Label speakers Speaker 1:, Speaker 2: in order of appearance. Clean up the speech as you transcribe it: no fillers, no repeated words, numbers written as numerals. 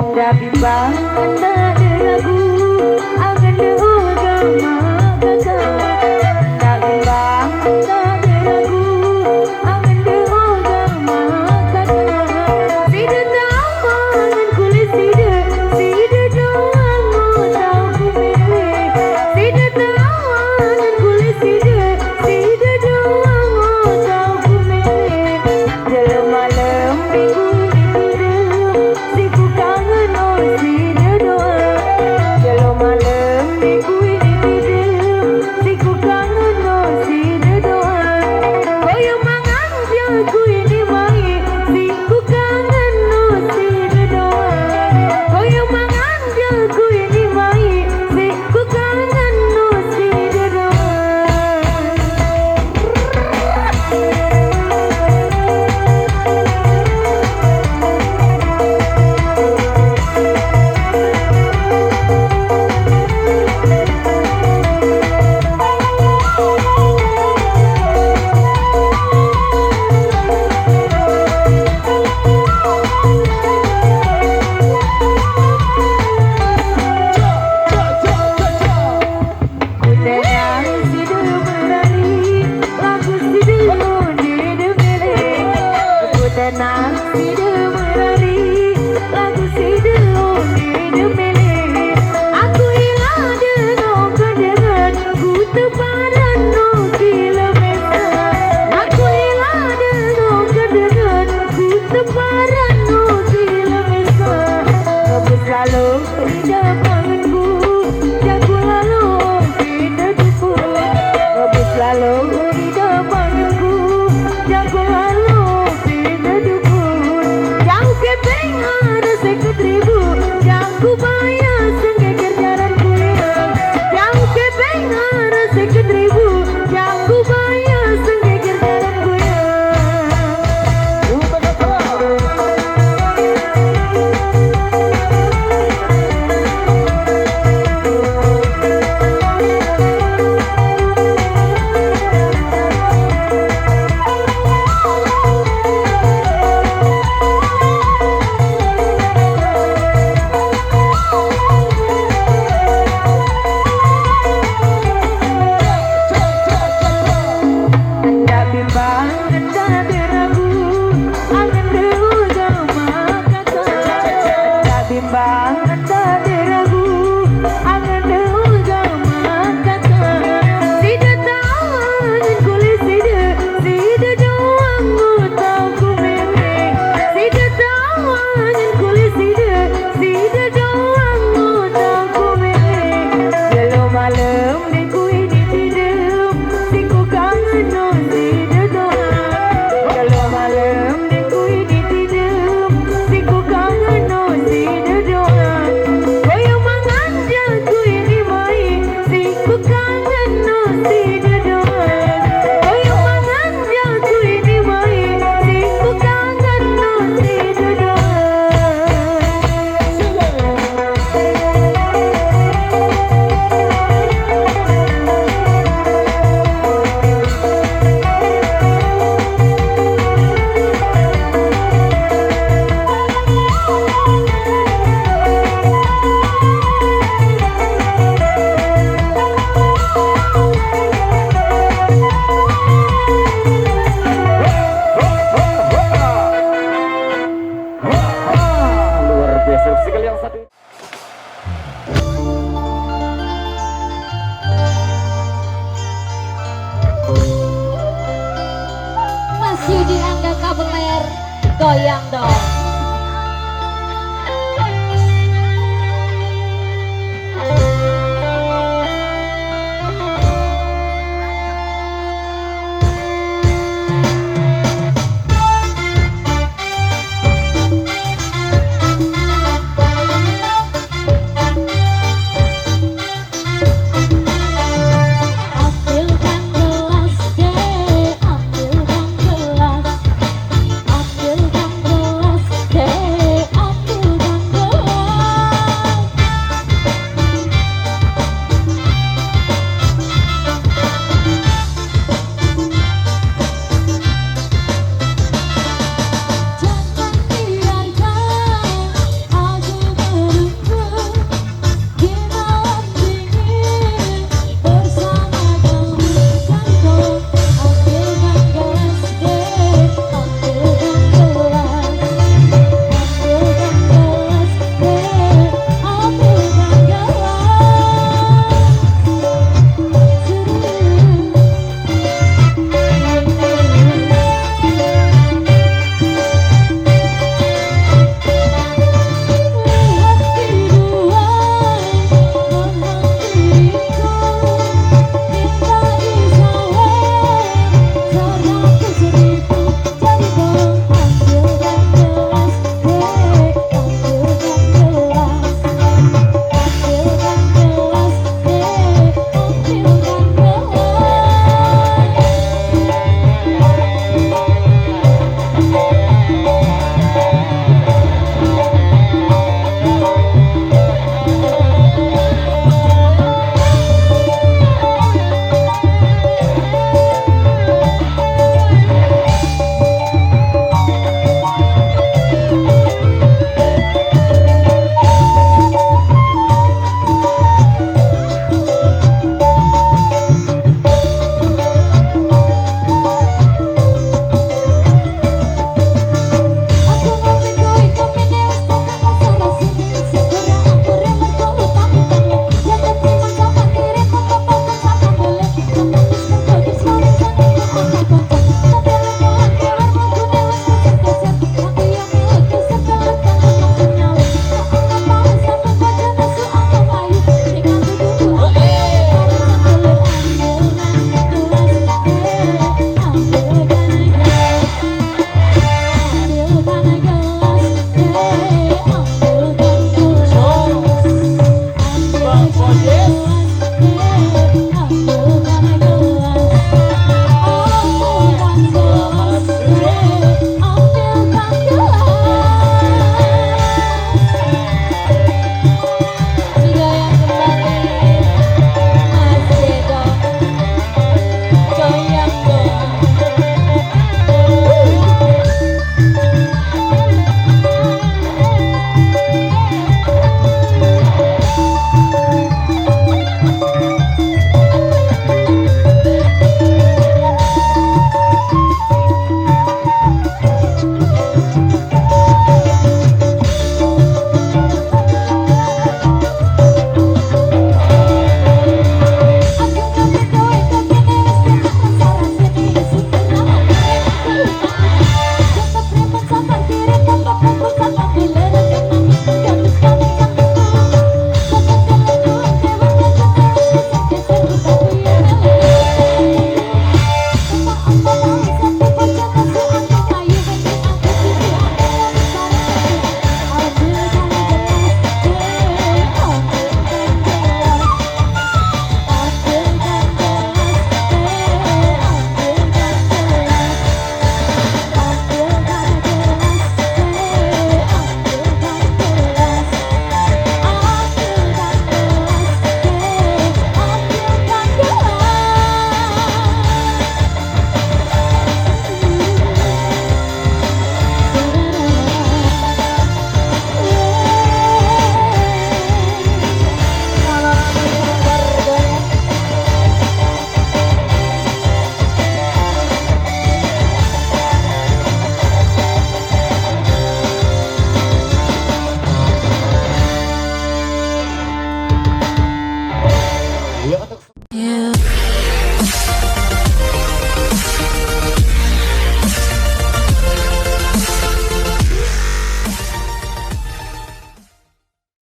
Speaker 1: Anda bimbang, anda ragu, akan agama kakak. Anda bimbang, anda ragu, akan agama kakak. Sida taman kulit sida doang mau tahu milih. Sida taman kulit sida doang mau tahu milih. Dalam malam minggu tenang, sida berlari, lagu sida sida melek. Aku hilang dengan kedengan, ku terparan no kilometer. Aku hilang dengan kedengan, ku terparan no kilometer. Kau selalu di depanku, jago lalu kita tipu. Kau selalu di depanku, jago lalu. Ku bayar sengeger jalan kuliah, jauh ke pengar seket ribu, jauh ku bayar sengeger jalan kuliah. Bimbang anda diragu, akan agama kakak. Sida taman kulit sida doang mau tahu milih. Sida taman kulit sida doang mau tahu milih. Kalau malam ni ku ini tidur, si ku kangen no sida doang. Kalau malam ni ku ini tidur, si ku kangen no sida.
Speaker 2: Masih di Angga Kabel Layar Goyang